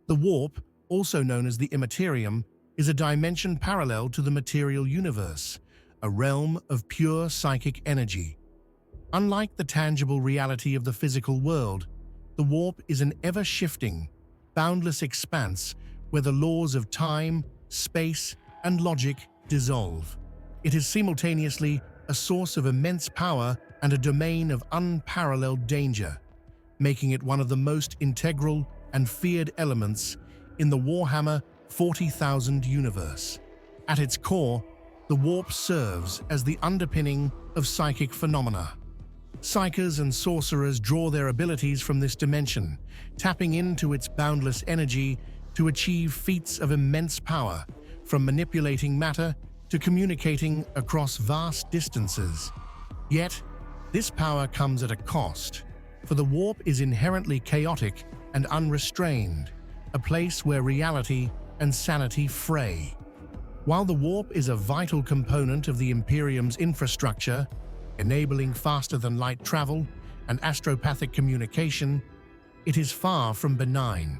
The warp, also known as the immaterium, is a dimension parallel to the material universe, a realm of pure psychic energy. Unlike the tangible reality of the physical world, the warp is an ever-shifting, boundless expanse where the laws of time, space, and logic dissolve. It is simultaneously a source of immense power and a domain of unparalleled danger, making it one of the most integral and feared elements in the Warhammer 40,000 universe. At its core, the warp serves as the underpinning of psychic phenomena. Psykers and sorcerers draw their abilities from this dimension, tapping into its boundless energy to achieve feats of immense power, from manipulating matter to communicating across vast distances. Yet, this power comes at a cost, for the warp is inherently chaotic and unrestrained, a place where reality and sanity fray. While the warp is a vital component of the Imperium's infrastructure, enabling faster-than-light travel and astropathic communication, it is far from benign.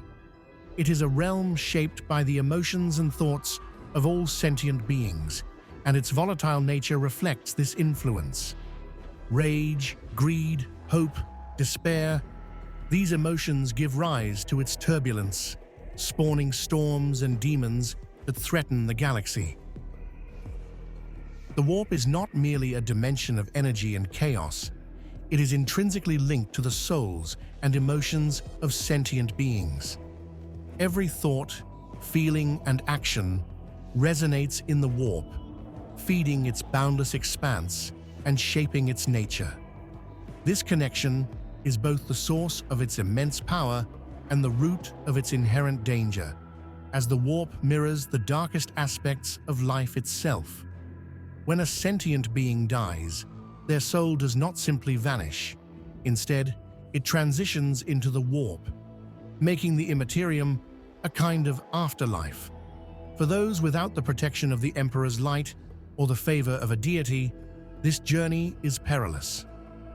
It is a realm shaped by the emotions and thoughts of all sentient beings, and its volatile nature reflects this influence. Rage, greed, hope, despair, these emotions give rise to its turbulence, spawning storms and demons that threaten the galaxy. The warp is not merely a dimension of energy and chaos, it is intrinsically linked to the souls and emotions of sentient beings. Every thought, feeling, and action resonates in the warp, feeding its boundless expanse and shaping its nature. This connection is both the source of its immense power and the root of its inherent danger, as the warp mirrors the darkest aspects of life itself. When a sentient being dies, their soul does not simply vanish. Instead, it transitions into the warp, making the immaterium a kind of afterlife. For those without the protection of the Emperor's light or the favor of a deity, this journey is perilous.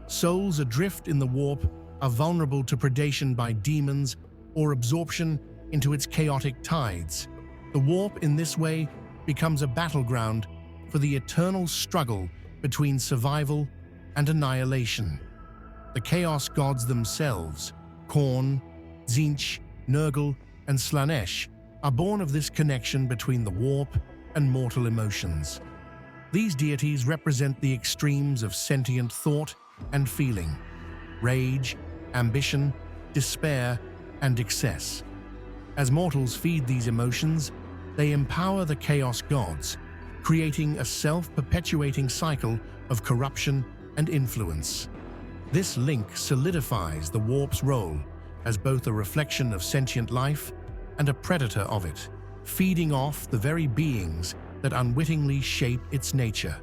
Souls adrift in the warp are vulnerable to predation by demons or absorption into its chaotic tides. The warp, in this way, becomes a battleground for the eternal struggle between survival and annihilation. The Chaos Gods themselves, Khorne, Tzeentch, Nurgle, and Slaanesh, are born of this connection between the warp and mortal emotions. These deities represent the extremes of sentient thought and feeling: rage, ambition, despair, and excess. As mortals feed these emotions, they empower the Chaos Gods, creating a self-perpetuating cycle of corruption and influence. This link solidifies the warp's role as both a reflection of sentient life and a predator of it, feeding off the very beings that unwittingly shape its nature.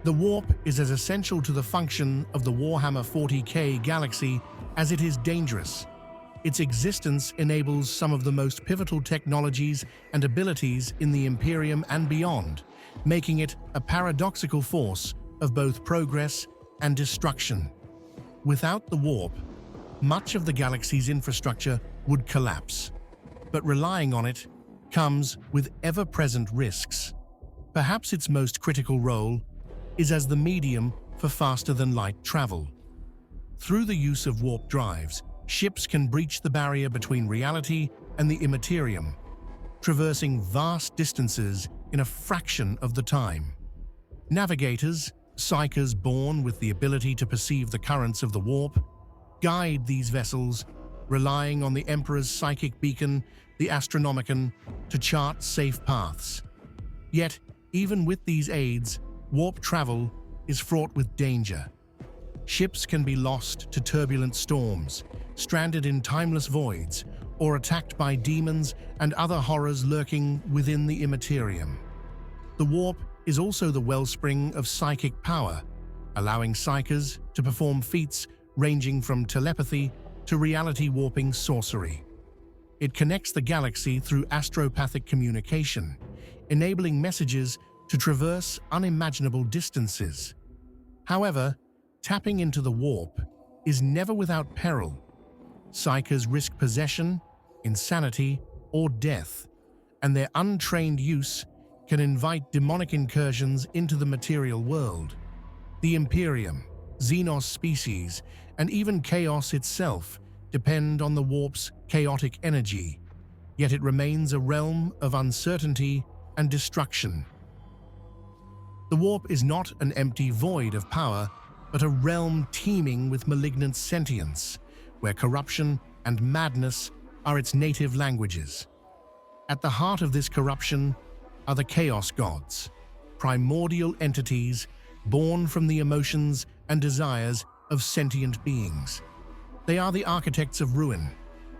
The warp is as essential to the function of the Warhammer 40K galaxy as it is dangerous. Its existence enables some of the most pivotal technologies and abilities in the Imperium and beyond, making it a paradoxical force of both progress and destruction. Without the warp, much of the galaxy's infrastructure would collapse, but relying on it comes with ever-present risks. Perhaps its most critical role is as the medium for faster-than-light travel. Through the use of warp drives, ships can breach the barrier between reality and the immaterium, traversing vast distances in a fraction of the time. Navigators, psykers born with the ability to perceive the currents of the warp, guide these vessels, relying on the Emperor's psychic beacon, the Astronomicon, to chart safe paths. Yet, even with these aids, warp travel is fraught with danger. Ships can be lost to turbulent storms, stranded in timeless voids, or attacked by demons and other horrors lurking within the immaterium. The warp is also the wellspring of psychic power, allowing psykers to perform feats ranging from telepathy to reality-warping sorcery. It connects the galaxy through astropathic communication, enabling messages to traverse unimaginable distances. However, tapping into the warp is never without peril. Psykers risk possession, insanity, or death, and their untrained use can invite demonic incursions into the material world. The Imperium, Xenos species, and even chaos itself depend on the warp's chaotic energy, yet it remains a realm of uncertainty and destruction. The warp is not an empty void of power, but a realm teeming with malignant sentience, where corruption and madness are its native languages. At the heart of this corruption are the Chaos Gods, primordial entities born from the emotions and desires of sentient beings. They are the architects of ruin,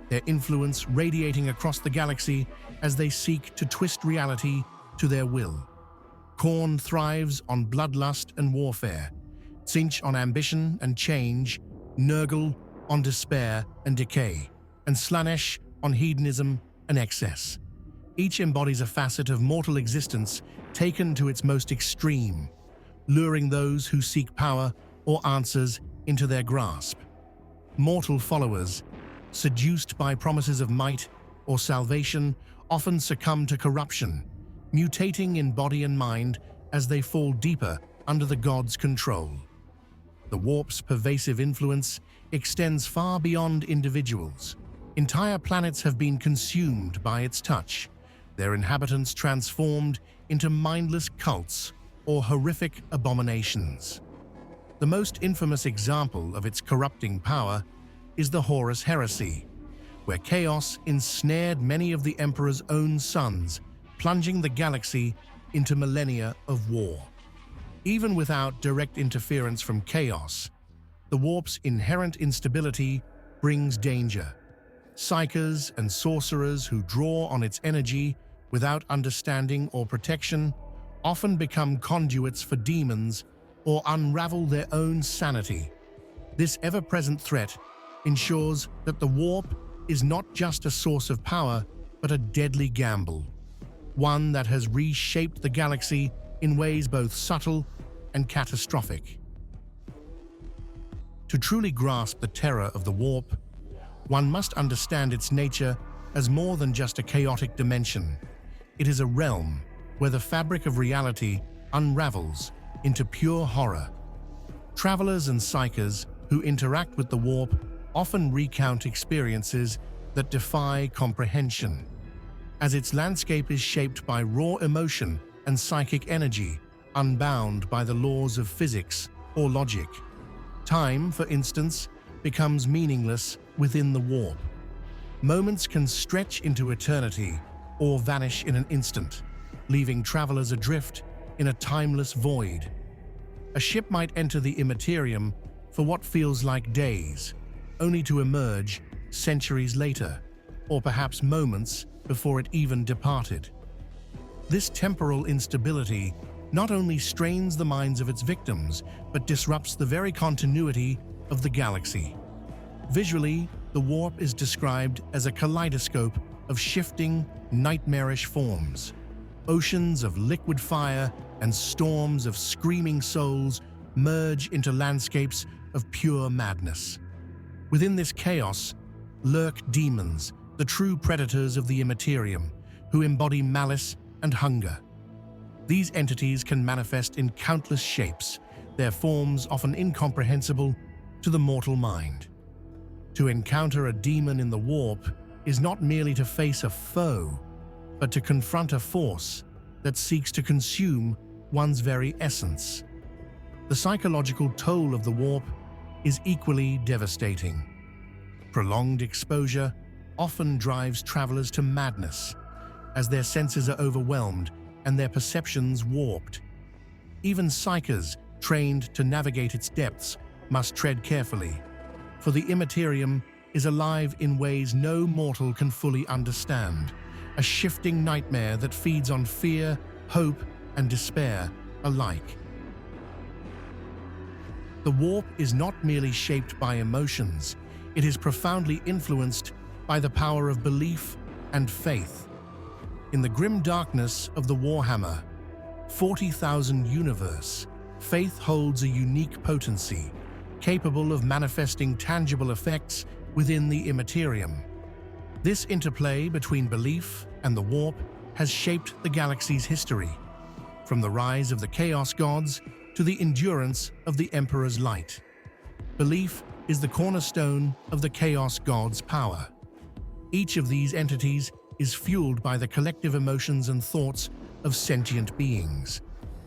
their influence radiating across the galaxy as they seek to twist reality to their will. Khorne thrives on bloodlust and warfare, Tzeentch on ambition and change, Nurgle on despair and decay, and Slaanesh on hedonism and excess. Each embodies a facet of mortal existence taken to its most extreme, luring those who seek power or answers into their grasp. Mortal followers, seduced by promises of might or salvation, often succumb to corruption, mutating in body and mind as they fall deeper under the gods' control. The warp's pervasive influence extends far beyond individuals. Entire planets have been consumed by its touch, their inhabitants transformed into mindless cults or horrific abominations. The most infamous example of its corrupting power is the Horus Heresy, where chaos ensnared many of the Emperor's own sons, plunging the galaxy into millennia of war. Even without direct interference from chaos, the warp's inherent instability brings danger. Psykers and sorcerers who draw on its energy without understanding or protection often become conduits for demons or unravel their own sanity. This ever-present threat ensures that the warp is not just a source of power, but a deadly gamble, one that has reshaped the galaxy in ways both subtle and catastrophic. To truly grasp the terror of the warp, one must understand its nature as more than just a chaotic dimension. It is a realm where the fabric of reality unravels into pure horror. Travelers and psykers who interact with the warp often recount experiences that defy comprehension, as its landscape is shaped by raw emotion and psychic energy, unbound by the laws of physics or logic. Time, for instance, becomes meaningless within the warp. Moments can stretch into eternity or vanish in an instant, leaving travelers adrift in a timeless void. A ship might enter the Immaterium for what feels like days, only to emerge centuries later, or perhaps moments before it even departed. This temporal instability not only strains the minds of its victims, but disrupts the very continuity of the galaxy. Visually, the warp is described as a kaleidoscope of shifting, nightmarish forms. Oceans of liquid fire and storms of screaming souls merge into landscapes of pure madness. Within this chaos lurk demons, the true predators of the Immaterium, who embody malice and hunger. These entities can manifest in countless shapes, their forms often incomprehensible to the mortal mind. To encounter a demon in the warp is not merely to face a foe, but to confront a force that seeks to consume one's very essence. The psychological toll of the warp is equally devastating. Prolonged exposure often drives travelers to madness, as their senses are overwhelmed and their perceptions warped. Even psykers trained to navigate its depths must tread carefully, for the Immaterium is alive in ways no mortal can fully understand, a shifting nightmare that feeds on fear, hope, and despair alike. The warp is not merely shaped by emotions, it is profoundly influenced by the power of belief and faith. In the grim darkness of the Warhammer 40,000 universe, faith holds a unique potency, capable of manifesting tangible effects within the immaterium. This interplay between belief and the warp has shaped the galaxy's history, from the rise of the Chaos Gods to the endurance of the Emperor's light. Belief is the cornerstone of the Chaos Gods' power. Each of these entities is fueled by the collective emotions and thoughts of sentient beings.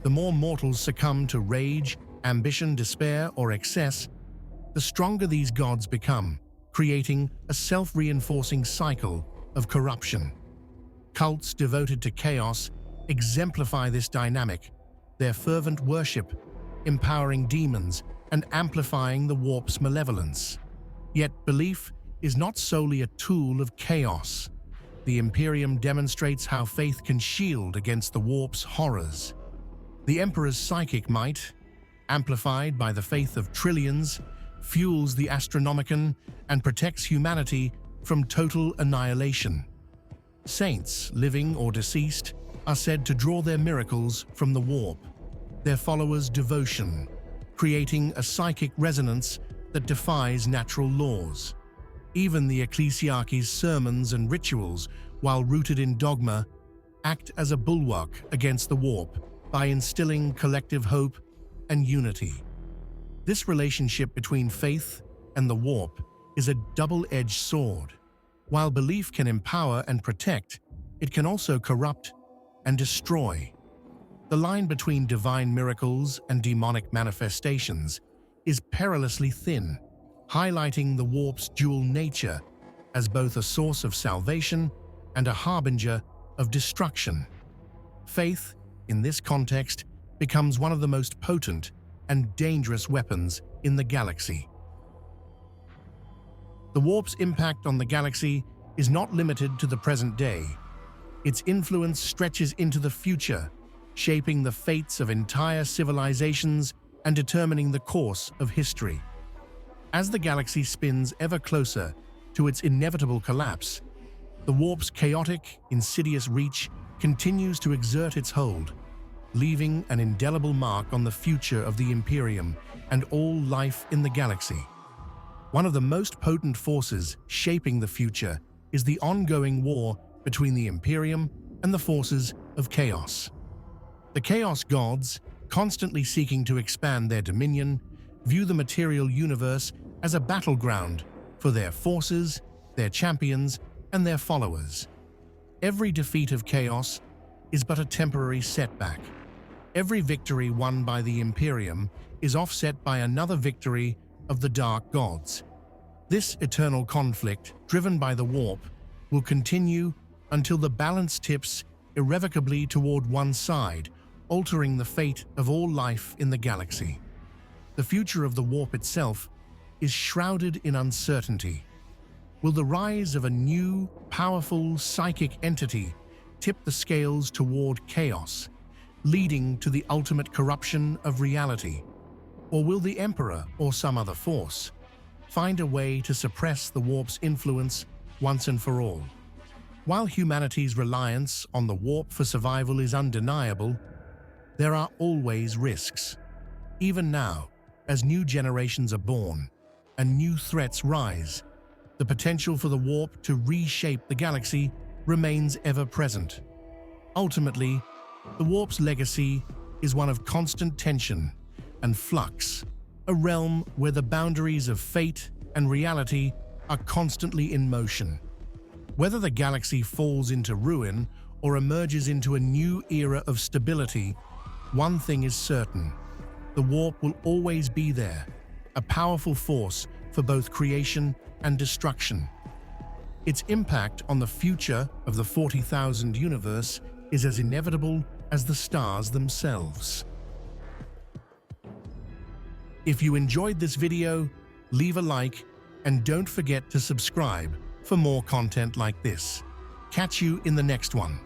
The more mortals succumb to rage, ambition, despair, or excess, the stronger these gods become, creating a self-reinforcing cycle of corruption. Cults devoted to chaos exemplify this dynamic, their fervent worship empowering demons and amplifying the warp's malevolence. Yet belief is not solely a tool of chaos. The Imperium demonstrates how faith can shield against the warp's horrors. The Emperor's psychic might, amplified by the faith of trillions, fuels the Astronomicon and protects humanity from total annihilation. Saints, living or deceased, are said to draw their miracles from the warp, their followers' devotion, creating a psychic resonance that defies natural laws. Even the Ecclesiarchy's sermons and rituals, while rooted in dogma, act as a bulwark against the warp by instilling collective hope and unity. This relationship between faith and the warp is a double-edged sword. While belief can empower and protect, it can also corrupt and destroy. The line between divine miracles and demonic manifestations is perilously thin, highlighting the warp's dual nature as both a source of salvation and a harbinger of destruction. Faith, in this context, becomes one of the most potent and dangerous weapons in the galaxy. The warp's impact on the galaxy is not limited to the present day. Its influence stretches into the future, shaping the fates of entire civilizations and determining the course of history. As the galaxy spins ever closer to its inevitable collapse, the warp's chaotic, insidious reach continues to exert its hold, leaving an indelible mark on the future of the Imperium and all life in the galaxy. One of the most potent forces shaping the future is the ongoing war between the Imperium and the forces of chaos. The Chaos Gods, constantly seeking to expand their dominion, view the material universe as a battleground for their forces, their champions, and their followers. Every defeat of chaos is but a temporary setback. Every victory won by the Imperium is offset by another victory of the Dark Gods. This eternal conflict, driven by the warp, will continue until the balance tips irrevocably toward one side, altering the fate of all life in the galaxy. The future of the warp itself is shrouded in uncertainty. Will the rise of a new, powerful psychic entity tip the scales toward chaos, leading to the ultimate corruption of reality? Or will the Emperor or some other force find a way to suppress the warp's influence once and for all? While humanity's reliance on the warp for survival is undeniable, there are always risks. Even now, as new generations are born and new threats rise, the potential for the warp to reshape the galaxy remains ever present. Ultimately, the warp's legacy is one of constant tension and flux, a realm where the boundaries of fate and reality are constantly in motion. Whether the galaxy falls into ruin or emerges into a new era of stability, one thing is certain: the warp will always be there, a powerful force for both creation and destruction. Its impact on the future of the 40,000 universe is as inevitable as the stars themselves. If you enjoyed this video, leave a like and don't forget to subscribe for more content like this. Catch you in the next one.